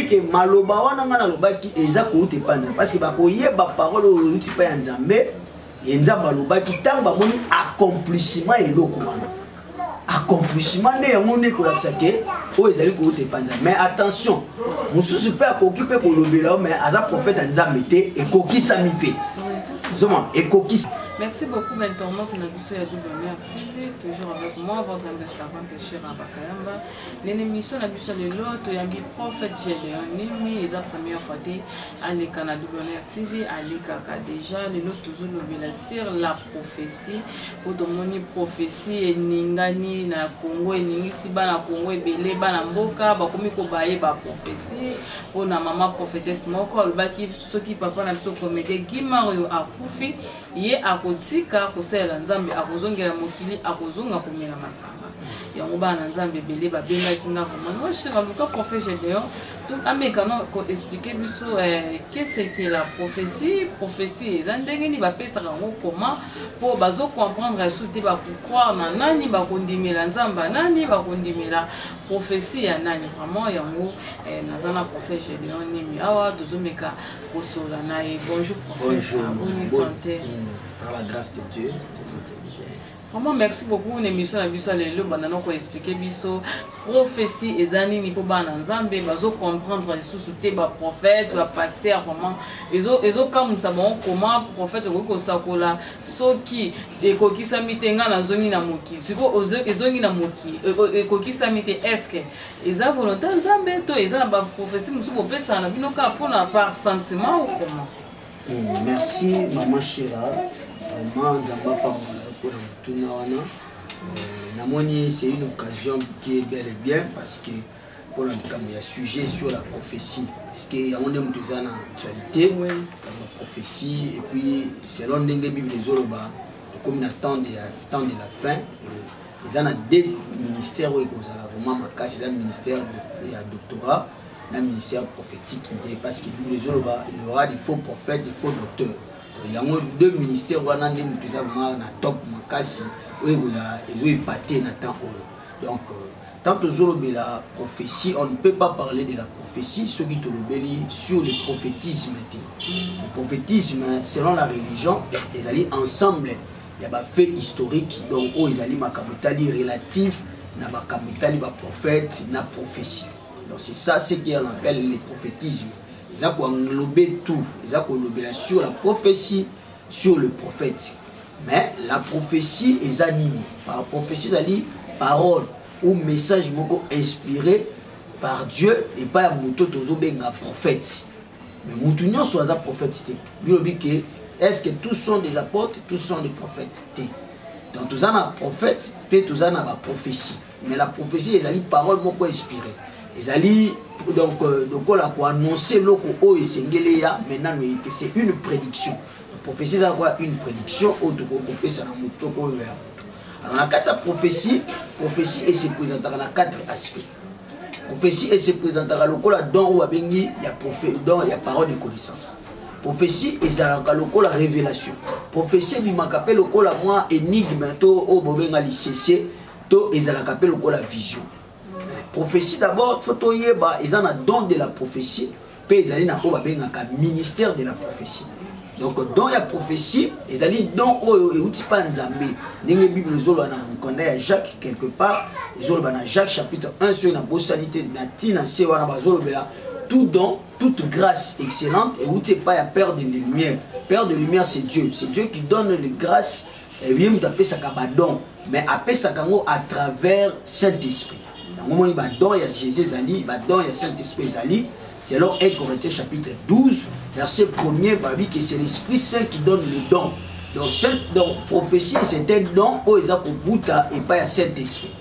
dire que maloba wana ngana loba ki eza ko te panda parce que ba ko yeba parole o ti pa ya nzambe yenza maloba ki tamba moni accomplissement eloko wana accomplissement ne yango ne ko lakisa ke o ezali ko te panda mais attention mususu pe akokipe ko lobela mais aza prophète nzambe te e kokisa mi pe zoma e kokisa. Merci beaucoup maintenant pour notre émission WMR TV, toujours avec moi, votre ambassadante Chira Bakayamba. L'émission de l'autre, il y a un prophète Gédéon Nimi, et la première fois à l'écran WMR TV, à l'écran déjà, les autres toujours le sur la prophétie, pour donner prophétie, et Ningani, na Congo, et Ningisiba, na Congo, et Belé, Banamboka, Bakomi Kobaye, ba prophétie, pour na maman prophétesse Moko, le baki, ceux qui papa n'a pas commetté, Guimario a Koufi, y a kotika kosela nzambe akozongela mokili akozonga komela masanga yango bana nzambe belé babenga kinga komana moi chez Luka prophète Gédéon tout amekano ko expliquer biso qu'est-ce que la prophétie ezandenge ni bapesa ngo comment pour bazo comprendre surtout ba croire na nani ba kondimela nzamba nani ba kondimela prophétie ya nani vraiment yango nazana prophète Gédéon Nimi awa tozomeka kosola na bonjour prophète bonne santé. Par la grâce de Dieu. Vraiment, merci beaucoup. L'émission a vu ça, le banano ko expliquer biso prophétie ezani ni po bana nzambe bazo comprendre les sous-soutés ba prophète ba pasteur vraiment ezo comme ça bon comment prophète ko sakola soki ekokisa mitenga na zongi na moki siko ezongi na moki ekokisa mite est-ce que eza volonté nzambe to eza na ba prophétie musu bo pesa na bino ka pona par sentiment ou comment? Merci maman Chira. Vraiment, c'est une occasion qui est bel et bien parce que pour il y a sujet sur la prophétie. Parce qu'il y a une actualité, la prophétie, et puis selon les Bibles des Oloba, comme il temps de la fin, il y a deux ministères où il y a un ministère de doctorat, un ministère prophétique, parce qu'il y aura des faux prophètes, des faux docteurs. Il y a deux ministères où on a top makasi où ils ont épaté na temps. Donc tant que la prophétie, on ne peut pas parler de la prophétie ceux qui te l'obéissent sur le prophétisme. Le prophétisme selon la religion, ils allaient ensemble. Il y a des faits historiques donc où ils allaient makamutali relatif na makamutali ba prophète na prophétie. Donc c'est ça ce qu'on appelle le prophétisme. Ils ont englobé tout, ils ont englobé sur la prophétie, sur le prophète. Mais la prophétie est animée. Par prophétie, c'est-à-dire parole ou message inspiré par Dieu et pas un prophète. Mais nous sommes des prophètes. Est-ce que tous sont des apôtres, tous sont des prophètes? Donc tous sont des prophètes, puis tous sont des prophéties. Mais la prophétie, c'est une parole inspirée. Ils allaient donc pour annoncer l'oko esengeleya maintenant c'est une prédiction. La prophétie c'est quoi? Une prédiction autre que ça na mutoko ya. Alors la quatre prophétie et se présente dans quatre aspects. Prophétie et se présente dans lokola don ou abengi ya prophète don ya parole de connaissance. Prophétie et ça lokola révélation. Prophétie bi makape lokola moi énigme to o bobenga lisese to ezala kapela lokola vision. Prophétie d'abord, ils ont un don de la prophétie, puis ils ont un ministère de la prophétie. Donc, dans la prophétie, ils ont un don qui est pas nzambe. Dans la Bible, ils ont un Jacques quelque part, ils ont un Jacques chapitre 1 sur la bossalité, tout don, toute grâce excellente, et où tu n'es pas à père de lumière. Père de lumière, c'est Dieu. C'est Dieu qui donne les grâces, et bien, tu appelles ça comme don, mais appelle ça à travers Saint-Esprit. Moment où Jésus Zali, il y a Saint-Esprit Zali, c'est là 1 Corinthiens chapitre 12, verset 1er, que c'est l'Esprit Saint qui donne le don. Donc, prophétie, c'est un don où ils ont et pas un Saint-Esprit.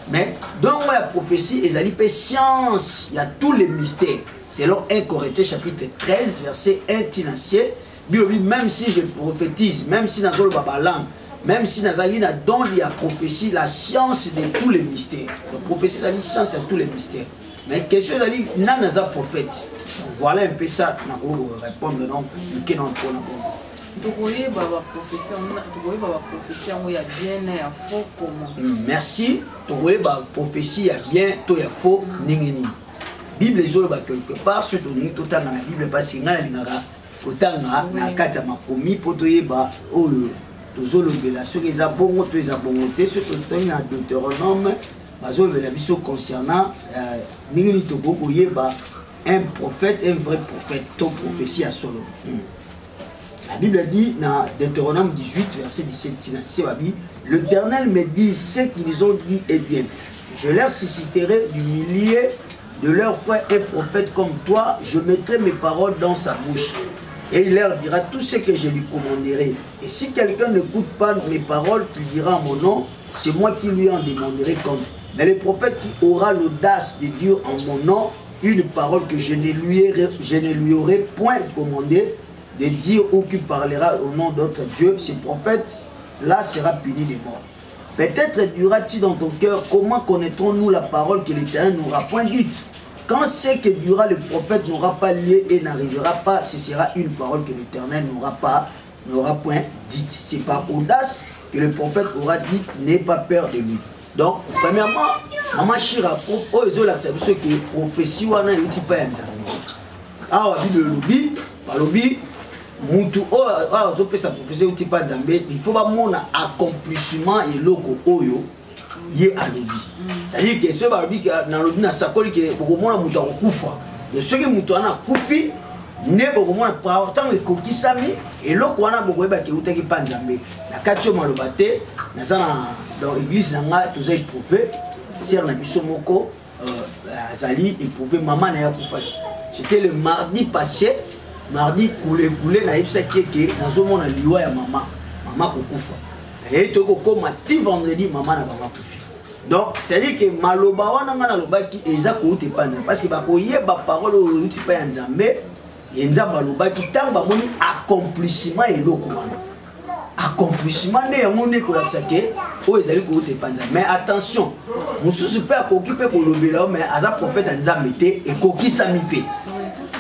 Mais dans la prophétie, ils ont science, il y a tous les mystères. C'est là 1 Corinthiens chapitre 13, verset 1 tinacier. Même si je prophétise, même si dans le langue, même si Nazali a don de la prophétie, la science de tous les mystères. La prophétie, c'est la science de tous les mystères. Mais question d'Ali, Nanaza prophète. Voilà un peu ça, pour répondre non, que non pour nous. Merci. Tu vois, prophétie, il y a bien, tu y a faux, ningeni. Bible ezoloba quelque part ce toni totanga na Bible parce que ngana lingaka kotanga na kati ya makomi po toyeba oyo tozolobela soki eza bongo to eza bongo te ce totangi na Deutéronome bazolobela biso concernant ningini tokokoyeba un prophète, un vrai prophète, ton prophétie à Solomon. La Bible dit dans Deutéronome 18, verset 17, l'Éternel me dit ce qu'ils ont dit est bien. Je leur susciterai du milieu de leurs frères un prophète comme toi, je mettrai mes paroles dans sa bouche. Et il leur dira tout ce que je lui commanderai. Et si quelqu'un n'écoute pas mes paroles, qu'il dira en mon nom, c'est moi qui lui en demanderai compte. Mais le prophète qui aura l'audace de dire en mon nom une parole que je ne lui aurai point commandé de dire ou qui parlera au nom d'autres dieux, ce prophète-là sera puni de mort. Peut-être dira-t-il dans ton cœur, comment connaîtrons-nous la parole que l'Éternel n'aura point dite? Quand ce que dira le prophète n'aura pas lieu et n'arrivera pas, ce sera une parole que l'Éternel n'aura point dite. C'est par audace que le prophète aura dit, n'aie pas peur de lui. Donc, premièrement, Maman Chira, oh, ils ont l'accepté ce qui est prophétie, ou ana yuti pa yanzami. Ah, le lobby, Moutou, oh, ils ont fait sa prophétie, yuti pa yanzami. Il faut pas mon accomplissement et loko oyo, yé à lobby. C'est-à-dire que ce lobby qui a dans lobby na sakoli qui est beaucoup moins moutou en koufa. Mais ce qui moutou en a koufi, ne beaucoup moins par autant que koki sami et loko wana beaucoup eba qui uta qui pa yanzami. La kacho malobate, na sana dans l'église nanga tous ay prouvé. Sœur Nabiso Moko Azali éprouvé maman na yakufaki. C'était le mardi passé, mardi coulé na yebisa que nazomona liwa ya maman kokufa. Et to ko mati vendredi maman na maman kufi. Donc c'est à dire que maloba wana ngana lobaki eza ko te panda parce que ba ko yeba parole o uti pa ya Nzambe, Nzambe lobaki tamba moni accomplissement et loko wana. Accomplissement ne yamone ko lakisake o ezali ko te panda. Mais attention, mususu pe akokipe ko lobela mais aza prophète Nzambe te et kokisami pe.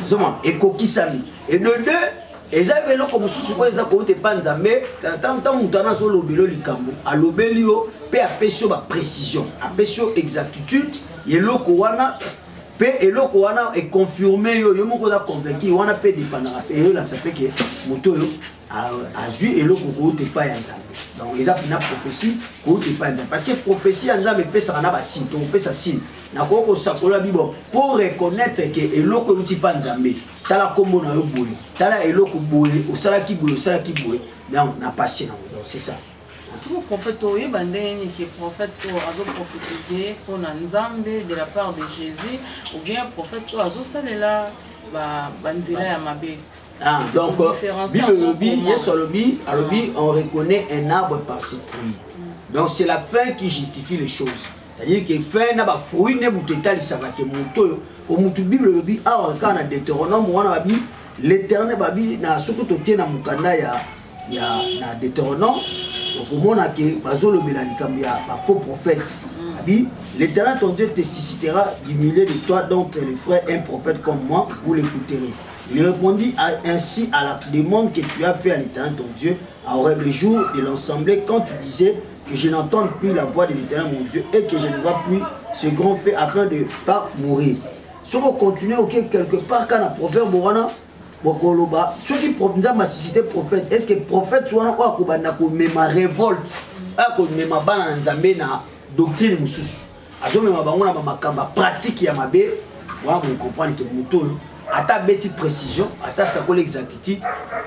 Zoma et kokisami. Et de deux, ezali velo ko mususu ko eza ko te panda mais tant mutana so lobelo likambo, a lobelio pe apesio ba précision, apesio exactitude, yeloko wana pe eloko wana est confirmé yo moko za convaincu wana pe dépendra pe yo la sape que moto yo a vu et l'autre côté pas Nzambe. Donc ils ont une prophétie côté pas Nzambe parce que prophétie Nzambe peut ça na ba signe, on peut ça signe. Na ko sakola bibo pour reconnaître que et l'autre côté pas Nzambe. Tala kombo na yo boye. Tala eloko boye, osala ki boye. Donc na passé donc c'est ça. Si vous prophète oye bandeni qui est prophète ou azo prophétiser pour Nzambe de la part de Jésus ou bien prophète ou azo salela ba banzila ya mabe. Ah, donc, on reconnaît un arbre par ses fruits. Donc, c'est la fin qui justifie les choses. C'est-à-dire que fin n'a pas fruit, n'est pas total, ça va que mon au mutu Bible le dit, ah, quand on a Deutéronome, on a dit, l'éternel babi, n'a surtout toqué dans mon canada, il y a Deutéronome, donc au monde a que, bazo le mélanicam, il y a faux prophète. L'éternel ton Dieu te suscitera du milieu de toi, donc les frères, un prophète comme moi, vous l'écouterez. Il répondit ainsi à la demande que tu as fait à l'Éternel ton Dieu, à Horeb le jour de l'Assemblée, quand tu disais que je n'entends plus la voix de l'Éternel mon Dieu et que je ne vois plus ce grand fait afin de ne pas mourir. Si on continue quelque part, quand le prophète Morana, ceux qui m'a suscité prophète, est-ce que le prophète soit ma révolte, ma bana nzambe na doctrine mususu, azo ma bangona ma makamba pratique ya mabe, voilà on comprend que moto à ta bêtise précision, à ta sakole exactitude,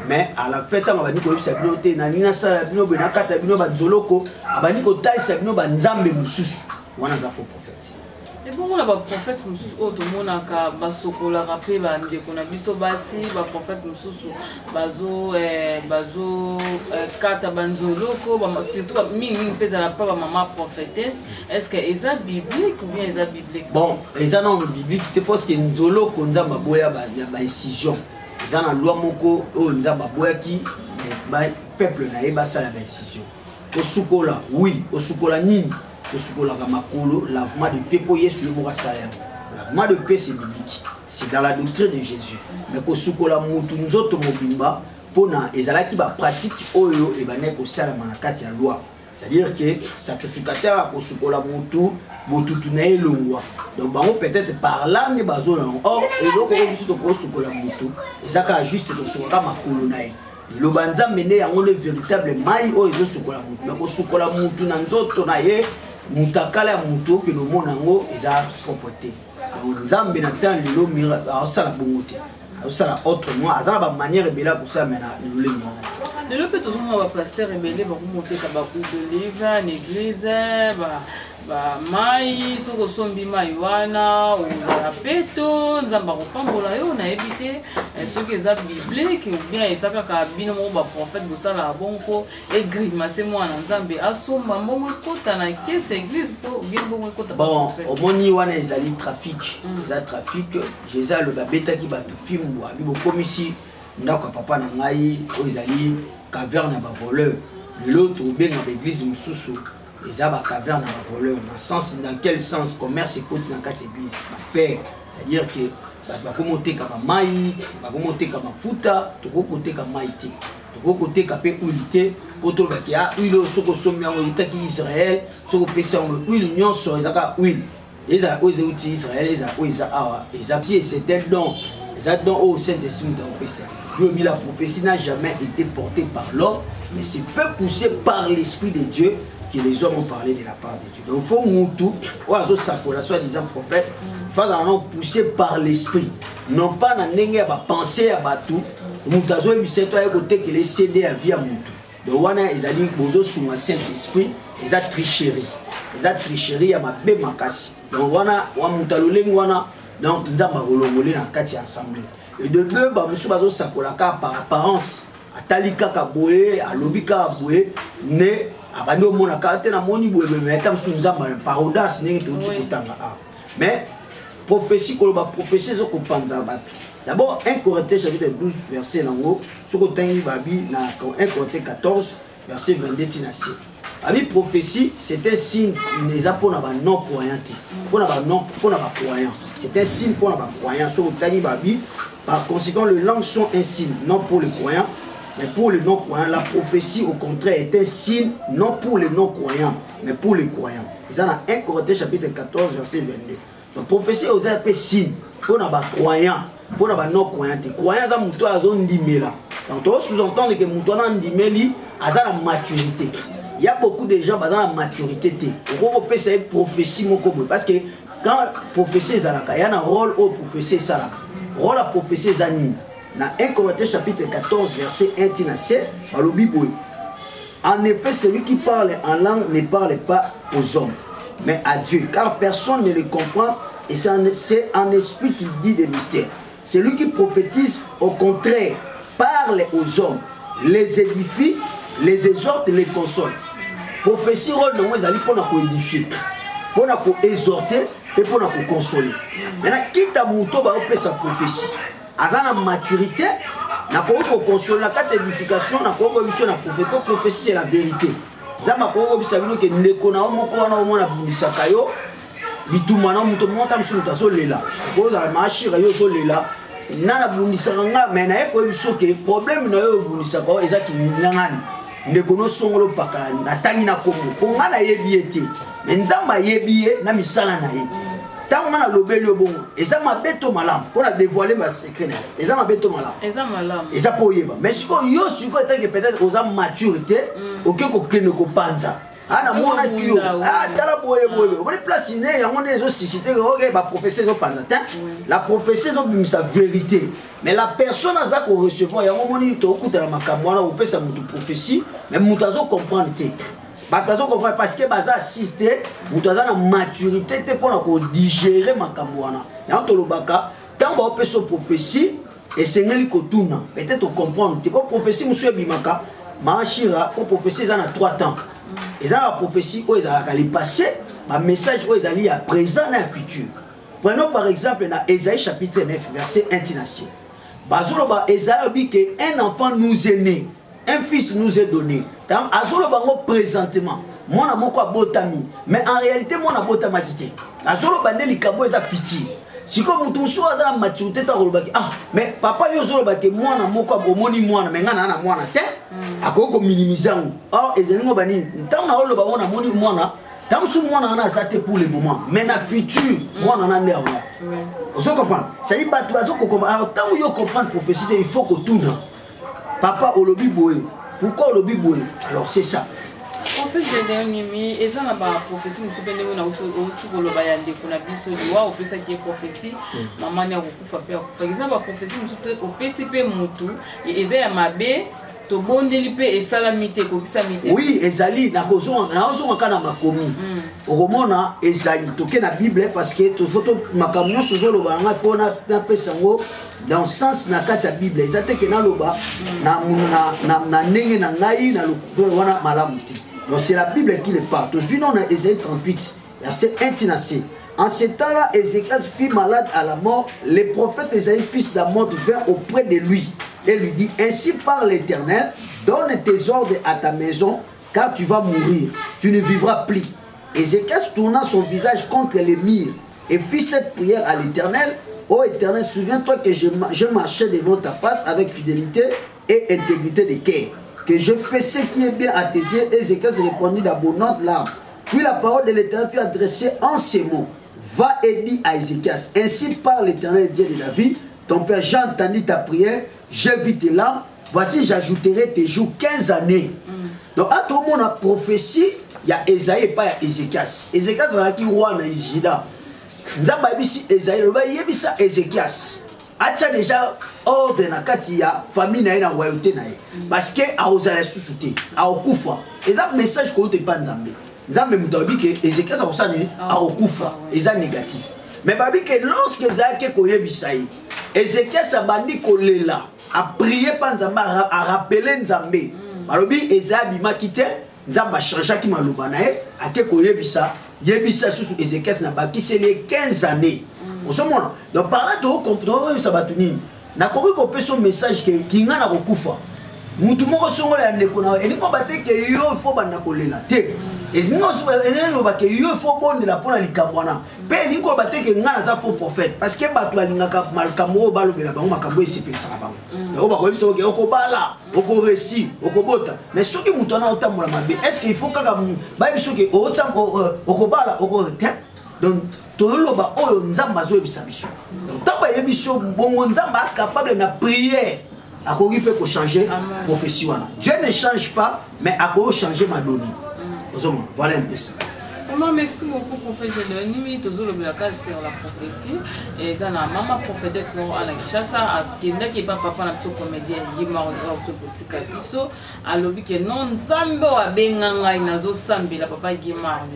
mais à la fête, on va dire que c'est bien, on a nina sa bien, on a kata bien, on a zoloko, on va dire que taille c'est bien, on a nzambe musus, on a faux prophète. Et bon, on a pas prophète musus, oh tout le monde a ka basoko la rapé, bah on a biso basi, bah prophète musus, bazo kata banzoloko, bah surtout ming pèse à la part maman prophétesse. Est-ce que est-ce biblique ou bien est-ce biblique? Bon, est-ce non biblique? Tu penses que nzoloko nzamba boya ba incision. Est-ce na loi moko o nzamba boya qui peuple na eba sala ba incision. Osukola, oui, osukola nini? Osukola kamakolo, lavement de paix pour Yesu yeboka salaire. Lavement de paix c'est biblique. C'est dans la doctrine de Jésus. Mais osukola mutu nzoto mobimba pona ezalaki ba pratique oyo ebané ko sala manakati ya loi. c'est-à-dire que sacrificateur a kosukola mutu botutu na elongwa donc bango peut-être par là ne bazo na or eloko ko biso to kosukola mutu ezaka juste to sukola makolo na ye le banza mené yango le véritable mai o ezo sukola mutu mais kosukola mutu na nzoto na ye mutakala mutu ke no mona ngo eza propreté donc nzambe na tan lelo mira ça la bongote ça autrement azala ba manière bela pour ça maintenant le de l'autre côté on va pasteur rebelle va monter ka ba coup de livre en église ba mai soko sombi mai wana ou la peto nzamba ko pambola yo na éviter ce que ça biblique ou bien ezaka ka bino mo ba prophète bo sala bonko et grimacer moi na nzambe asomba mbongo kota na caisse église pour bien bongo kota bon au moni wana ezali trafic za trafic jésus le babeta ki ba tu film bo abi bo komisi ndako papa na ngai o ezali caverne ba voleur l'autre benga l'église mususu eza ba caverne ba voleur dans quel sens commerce et continue dans quatre églises faire c'est-à-dire que ba komote ka ba mai ba komote ka mafuta to kote ka mai te to kote ka pe unité poto ba ki a huile soko somi yango itaki Israël soko pesa on huile nyonso ezaka huile eza oze uti Israël eza oza awa eza si c'est un don eza don au Saint-Esprit de pesa. La prophétie n'a jamais été portée par l'homme, mais c'est fait pousser par l'Esprit de Dieu que les hommes ont parlé de la part de Dieu. Donc il faut moutou, oiseau sakola, soi-disant prophète, faut pousser par l'Esprit. Non pas dans n'engue à penser à batou, moutazo et biseto à côté que les CD à vie à moutou. Donc wana ils allaient bozo sous un Saint-Esprit, ils a tricherie à ma bé makasi. Donc wana wa moutaloleng wana donc nzamba bolongolé na kati assemblée. Et de deux, monsieur Bazo Sakolaka par apparence, Atalika Kaboé, Alobika Aboué, né, Abando Monaka, Tena Moni Boué, mais Tam Sunzama, par audace, n'est tout ce mais prophétie, Koloba, prophétie, c'est qu'on pense à battre. D'abord, 1 Corinthiens chapitre 12, verset Nango, sur le temps Babi, 1 Corinthiens 14, verset 22, Tinassi. La prophétie, c'est un signe des apôtres non-croyants. Pour les non-croyants. C'est un signe pour les croyants. Sur le temps Babi, par conséquent, les langues sont un signe, non pour les croyants, mais pour les non-croyants. La prophétie, au contraire, est un signe, non pour les non-croyants, mais pour les croyants. C'est dans 1 Corinthiens chapitre 14, verset 22. La prophétie est un signe pour les croyants, pour les non-croyants. Les croyants, c'est un peu de là. Donc, on sous-entend que les gens ont la maturité. Il y a beaucoup de gens qui ont la maturité. On peut faire une prophétie, parce que quand la prophétie est là, il y a un rôle au prophétie. Rôle la prophétie Zanine. Dans 1 Corinthiens chapitre 14, verset 1 Tinasé, en effet, celui qui parle en langue ne parle pas aux hommes, mais à Dieu, car personne ne le comprend, et c'est en esprit qu'il dit des mystères. Celui qui prophétise, au contraire, parle aux hommes, les édifie, les exhorte, les console. Prophétie, rôle de moi, c'est pour édifier, pour exhorter et pour consoler. Maintenant, quitte à Mouto, va faire sa prophétie. À la maturité, na ko consoler la carte d'édification, na ko vision na prophétie, c'est la vérité. Zama ko bisabino ke ndeko na moko wana omona bisaka yo bituma na muto monta msuta so lela. Ko za mashira yo so lela. Nana bundisaka nga mais na ko biso ke problème na yo bundisaka ezaki ngani. Ndeko no songolo pakala na tangi na kombo. Ko ngana yebiete. Mais nzamba yebiye na misala na ye. Tant on a lobé le bon, et ça m'a béto malam, pour la dévoiler ma secret. Et ça m'a béto malam. Et ça malam. Et ça pour y va. Mais si on y a peut-être aux âmes maturité, aucun coquin ne compensa. Ah, na mon accueil. Ah, dans la boye. On est placé, on est aussi cité, ok, ma prophétie est pendant. La prophétie est sa vérité. Mais la personne a ça qu'on recevoir, il y a un moment où il y a un makamwana, on peut sa prophétie, mais moutazo comprendre. Parce que baza assisté, vous avez la maturité pour digérer ma kamwana. Dans le baka, tant que vous avez une prophétie, et c'est ce que vous peut-être comprendre. Tu peux prophétie, monsieur Bimaka, Mahashira, pour prophétie, ils ont 3 temps. Ils ont la prophétie où ils ont le passé, un message où ils ont à présent et à futur. Prenons par exemple dans Ésaïe chapitre 9, verset 1 Tinassi. Bazoloba Ésaïe dit qu'un enfant nous est né. Un fils nous est donné. Azolo bango présentement. Mon amour quoi botami. Mais en réalité mon amour t'a quitté. Azolo bandeli kabo eza fiti. Si comme mutu so aza la maturité ta rolobaki. Ah mais papa yo zolo baki mon amour quoi bomoni moi mais ngana na moi na te. Akoko minimiser ngo. Or ezali ngo bani ntango na oloba mona moni mwana tant que moi on a ça pour le moment mais dans futur moi on a l'air vous comprenez ça y bat bazo comprendre tant que yo comprendre prophétie il faut que tout papa olobi boye pourquoi olobi boye alors c'est ça en fait j'ai dernier mais eza na ba prophétie musu pende na utu koloba ya ndeko na biso liwa opesa ki prophétie maman ya kokufa pe par exemple ba prophétie musu pe opesi pe mutu eza ya mabe to bondeli pe esalamite kokisa mite oui ezali na kozonga kana makomi okomona ezali toke na bible parce que to photo makamyo sozolo banga pona na pesango dans sens na kati ya bible ezate ke na loba na ndenge na ngai na lokolo wana malamu te donc c'est la bible qui le parle to juno na Ésaïe 38 verset 1 en ce temps-là Ézéchias fut malade à la mort le prophète Ésaïe fils d'Amoz vint auprès de lui et lui dit ainsi parle l'Éternel donne tes ordres à ta maison car tu vas mourir tu ne vivras plus. Ézéchias tourna son visage contre les murs et fit cette prière à l'Éternel ô Éternel souviens-toi que je marchais devant ta face avec fidélité et intégrité de cœur que je fais ce qui est bien à tes yeux. Ézéchias répondit d'abondantes larmes. Puis la parole de l'Éternel fut adressée en ces mots va et dis à Ézéchias ainsi parle l'Éternel Dieu de David ton père j'ai entendu ta prière j'ai vu tes larmes, voici j'ajouterai tes jours 15 années. Donc à tout le monde a prophétie, il y a Ésaïe et pas Ézéchias. Ézéchias est qui roi dans Juda. Nzamba bisi Ésaïe, le bail yebisa Ézéchias. Acha déjà ordre na kati ya famille na royauté na parce que a osala susute, a okufa. Eza message ko te pa Nzambe. Nzambe mutobi que Ézéchias a osani a okufa, eza négatif. Mais babi que lorsque Ézéchias ko yebisa Ézéchias a bandi kolela. A prier par Nzambe, à rappeler Nzambe. Balobi Esaïe makite, Nzambe a changé qui maloba nae, a ke ko yebisa sous Ézéchias na baki c'est les 15 années. Au ce moment. Donc par là to comprendre ça batuni. Na ko ko peso message que kinga na kokufa. Mutu moko songola ya ndeko na elingo bate ke yo fo bana kolela te. Ezingo enelo ba ke yo fo bonde la pona likambwana. Pe elingo bate ke ngana za faux prophète parce que batu alingaka malkambo balobela bango makambo esepelisa bango. Donc ba ko biso ke okobala, okoresi, okobota. Mais soki mutu na otambola mabe, est-ce qu'il faut kaka ba biso ke okobala, okote? Donc toloba oyo Nzamba zo ebisa biso. Donc taba yebiso bongo Nzamba capable na prière. À quoi il peut changer prophétie. Dieu ne change pas, mais à quoi changer ma donnée. Voilà un peu ça. Merci beaucoup, prophète Gédéoni. Toujours le blocage sur la prophétie. Et ça, la maman prophétesse à la Kishasa, qui n'est pas papa, la comédien, qui m'a autoboutique à Piso, à l'objet que non, Zambo a benganga, inazo sambi, la papa Guimard,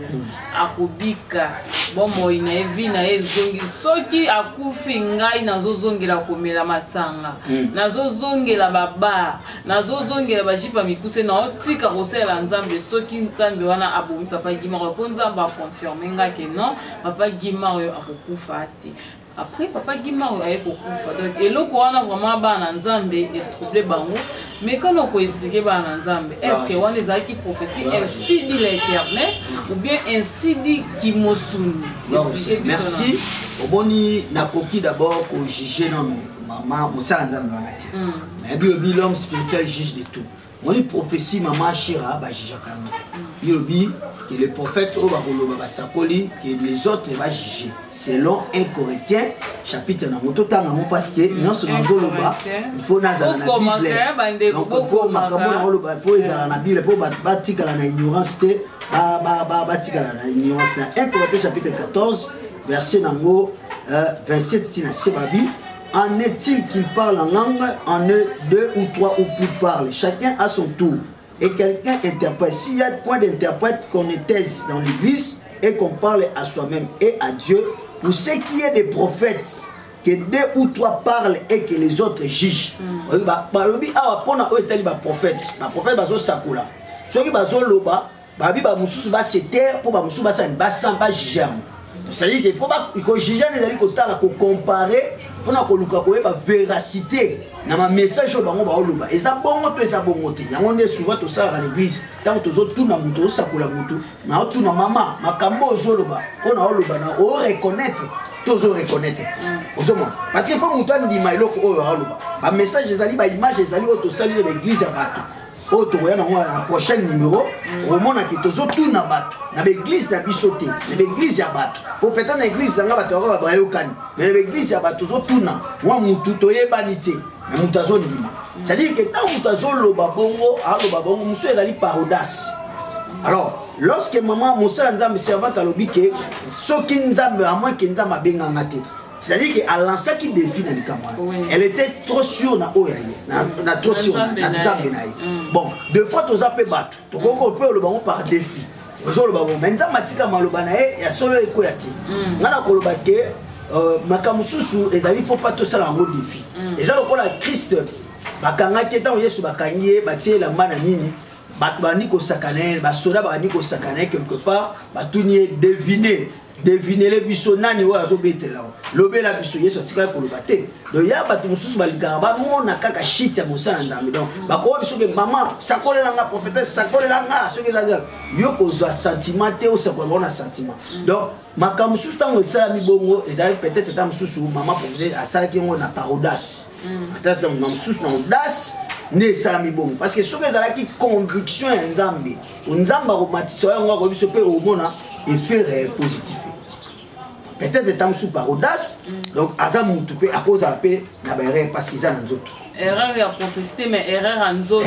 à Kubika, bon, moi, il n'a vu, n'a zongi, soki, à Koufi, ngai, nazo zongi la komela masanga, nazo zongi la baba, nazo zongi la bajipa mikuse, na otika rosé la nzambe, soki nzambe wana aboumi, papa Guimard, va confirmer que non, papa Guimard a beaucoup fait. Après, papa Guimard a beaucoup fait. Donc, et là, on a vraiment ban Nzambe et troublé bango. Mais quand on peut expliquer ban Nzambe, est-ce que on les a qui prophétie ainsi dit l'Éternel ou bien ainsi dit Kimosun? Merci. Au boni na koki d'abord qu'on juge non maman, on ça Nzambe on a dit. Mais bien l'homme spirituel juge de tout. On dit prophétie maman Shira ba juge quand même. Il que le prophète que les autres va juger selon 1 Corinthiens chapitre parce que il faut la Bible donc il faut la Bible pour la ignorance 1 Corinthiens chapitre 14 verset 27 en est-il qu'il parle en langue en deux ou trois ou plus parlent chacun à son tour et quelqu'un interprète. S'il y a point d'interprète qu'on étaise dans l'église et qu'on parle à soi-même et à Dieu, pour ce qui est des prophètes, que deux ou trois parlent et que les autres jugent. C'est-à-dire qu'il faut juger les amis comparer pour la véracité dans ma message et ça bon to ça bon côté on est souvent tout ça à l'église tant que tout na muto ça pour la muto na tout na maman makambo zoloba on a oloba na o reconnaître tous reconnaître parce que faut muto ni mailo ko oloba ba message ezali ba image ezali auto saluer l'église à bato autre la prochaine numéro au monde qui tozo tout na bato na l'église na bisoté na l'église ya bato pour peut-être na église nga bato ba yokani mais l'église ya bato zo tout na moi mutu toyebanité mais mutu zo ndima c'est-à-dire que tant mutu zo loba bongo musu ezali par audace. Alors lorsque maman mosala nzambe servante alobi ke soki nzambe à moins que nzambe benga ngate. C'est-à-dire qu'elle lançait qui défie dans le Cameroun. Elle était trop sûre na Oyaye, na trop sûre na Nzambenaï. Bon, deux fois tu as pu battre. Tu peux le ballon par défi. Tu as le ballon. Mais Nzamatika malobanae, il y a solo ekoyati. Ngana kolobake, makamususu, il faut pas tout ça en mode défi. Et ça le la Christ, bakanga keta oye su bakanye, batie la mana nini. Batbani ko sakane, basoda bani ko sakane quelque part, batunier deviner les biso nani wa azobete là lobe la biso yeso tika ko lobate donc ya batu mususu balikanga ba mona kaka shit ya mosala ndambe donc ba ko biso ke mama sakole la nga prophétesse sakole la nga soki za yo ko za sentiment te o sakole na sentiment donc maka mususu tango sala mi bongo ezali peut-être ta mususu mama prophétesse asala ki ngo na parodas atasa na mususu na audace ne sala mi bongo parce que soki ezala ki conviction ya nzambe nzamba ko matisa yango ko biso pe o mona effet positif. Peut-être que sous par audace, donc Azam Moutoupe à cause de la paix, parce qu'ils ont un autre. Erreur ya prophétie mais erreur en zone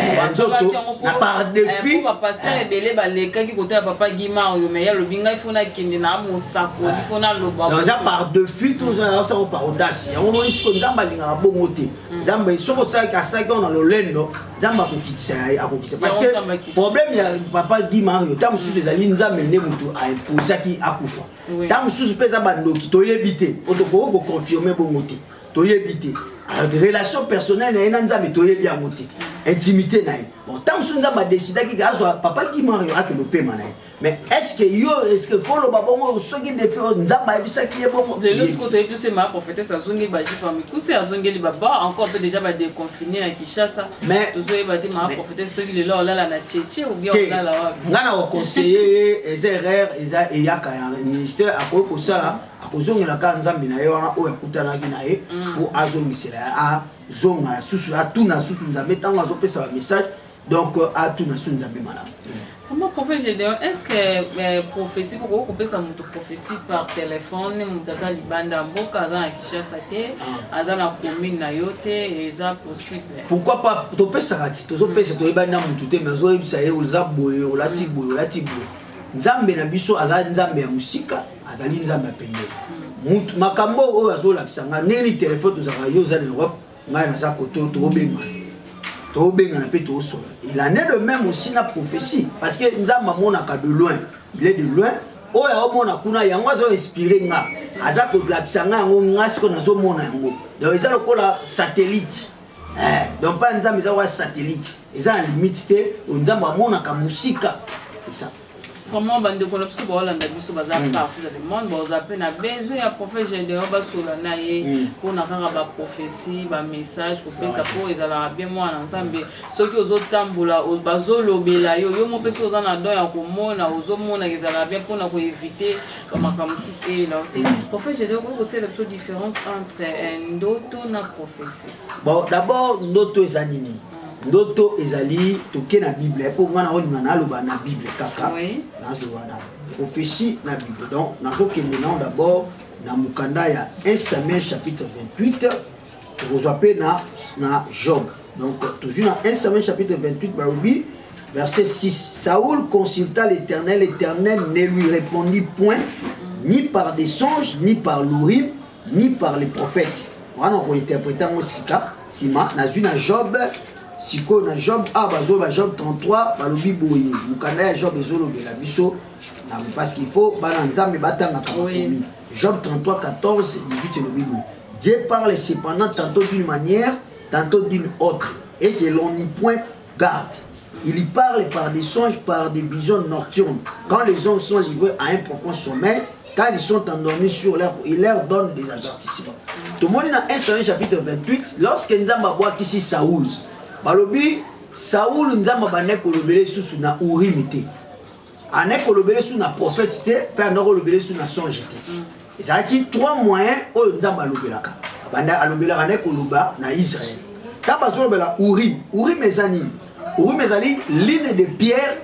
na par défi pasteur ebele baleka ki côté papa Guimard mais ya lobinga il faut na kende na mosako il faut na loba donc ça par défi tout ça ça par audace ya on risque nzamba linga bongote nzamba soko ça ka ça qu'on a le lendo nzamba ko kitisa parce que problème ya papa Guimard yo tam sous ezali nzamba ne mutu a imposer ki akufa tam sous pesa bandoki to yebite otoko ko confirmer bongote to yebite. Alors, des relations personnelles, il y a un peu bien monté. Intimité, bon, tant que nous avons décidé que papa qui m'a réussi à le paiement. Mais est-ce que faut le babon ce qui défait nous avons dit ça qui est bon. De l'autre côté, tout c'est ma prophétesse, ça zongue baji parmi tous c'est zongue les baba encore peut déjà ba déconfiner à Kinshasa. Mais tout ça bati ma prophétesse tout il est là la tchétché ou bien là là. Ngana au conseiller les erreurs et ya ka ministère à quoi ça là. Akozongela ka nzambe na yo wana oyo akutanaki na ye po azomisela a zonga susu atuna susu nzambe tango azopesa ba message donc atuna susu nzambe malamu. Comment prophète Gédéon est-ce que prophétie pour qu'on pesa mutu prophétie par téléphone mutata libanda mboka za na Kinshasa te aza na commune na yo te eza possible? Pourquoi pas to pesa rati to pesa to ibanda mutu te mais zo ibisa ye oza boye olati boye nzambe na biso aza nzambe ya musika azali nzambe pende mutu makambo oyo azolakisa nga neni telefone tozaka yo za na Europe ngai naza koto tobenga na pe tosola il en est de même aussi na prophétie parce que nzambe amonaka de loin il est de loin oyo aomona kuna yango azo inspiré nga aza kolakisa nga yango nga siko nazomona yango donc eza lokola satellite donc pas nzambe eza wa satellite eza na limite te nzambe amonaka musika c'est ça. Comment bande ko lopso ba Hollande biso baza partout dans le monde ba za pe na besoin ya prophète Gédéon ba sola na ye ko na kanga ba prophétie ba message ko pesa po ezala bien moi ensemble soki ozotambola bazolobela yo mo pesa oza na don ya komona ozomona ezala bien pour na ko éviter comme akamusu et là prophète Gédéon ko c'est la différence entre ndoto na prophétie. Bon d'abord ndoto ezanini ndoto ezali toke na Bible pour ngana olinga na loba na Bible kaka na zowana prophétie na Bible donc nazo kemenant d'abord na mukanda ya 1 Samuel chapitre 28 rezoapé na Job donc toujours na 1 Samuel chapitre 28 barubi verset 6 Saoul consulta l'Éternel ne lui répondit point ni par des songes ni par l'Urim ni par les prophètes on a interprété en sima na Job siko na Job bazoba Job 33 balobi boye mukanda ya Job ezolobela biso na parce qu'il faut bana nzambe batanga kamomi Job 33 14 18 elobi boye Dieu parle cependant tantôt d'une manière tantôt d'une autre et que l'on n'y point garde. Il y parle par des songes, par des visions nocturnes. Quand les hommes sont livrés à un profond sommeil, quand ils sont endormis sur l'air, il leur donne des avertissements. Tout le monde dans 1 Samuel chapitre 28, lorsque Nzamba voit qu'ici Saoul, balobi Saoul Nzamba bane kolobele sous na Urim te. Ane kolobele sous na prophète te, pe ane kolobele sous na songe te. Et ça a qui trois moyens où Nzamba lobelaka. Banda alobela ane koloba na Israël. Quand bazo lobela Urim, Urim ezani. Urim ezali ligne de pierre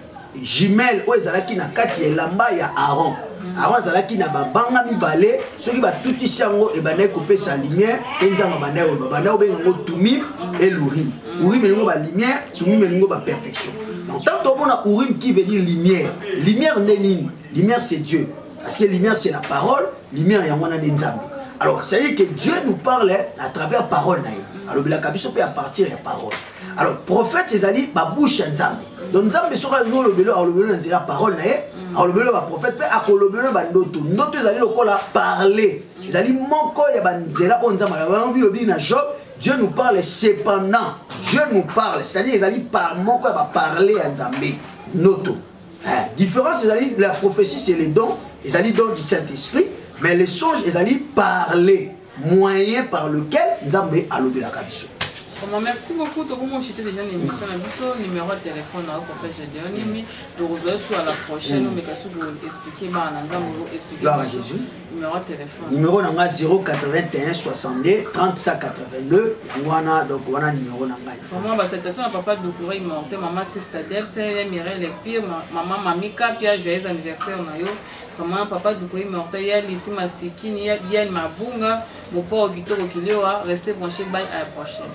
jumelle oyo ezalaki na kati ya elamba ya Aaron. Aaron ezalaki na babanga mibale soki batutisi yango ebandaki kopesa lumière mpe nzambe bandaki obenga yango Tumim et l'Urim. Urim elingo balumière, Tumim elingo baperfection. Donc tant tomona Urim qui veut dire lumière, lumière nde nini? Lumière c'est Dieu, parce que lumière c'est la parole, lumière yango na nzambe. Alors ça veut dire que Dieu nous parle à travers parole naïe. Alors la kabiso peut à partir de parole. Alors prophète ezali ba bouche nzambe. Donc nzambe soka le belo la parole naïe. Alors le belo ba prophète peut akolobelo ba ndoto. Ndoto ezali lokola parler. Ezali moko ya banzela on nzambe ba lobi na Job. Dieu nous parle cependant. Dieu nous parle, c'est-à-dire ezali par moko ba parler nzambe. Noto. Différence ezali la prophétie c'est les dons, ezali dons du Saint-Esprit. Mais les songes, ils allaient parler, moyen par lequel Nzambe a lobé la kabiso. Merci beaucoup. Donc, moi, j'étais déjà une émission à numéro de téléphone à Gédéon. Mais nous revenons à la prochaine. Mais qu'est-ce que vous expliquez? Gloire à Jésus. Numéro de téléphone. Numéro 081 62 35 82. Donc, voilà numéro. Comment cette personne n'a pas de courrier monté. Maman, c'est Stadeb, c'est Mireille les pires. Maman, Mamika, puis joyeux anniversaire. Comment papa du coup mortel il y a ici Masikini il y a Mabunga mon port Guito Kilewa restez branchés bye à la prochaine.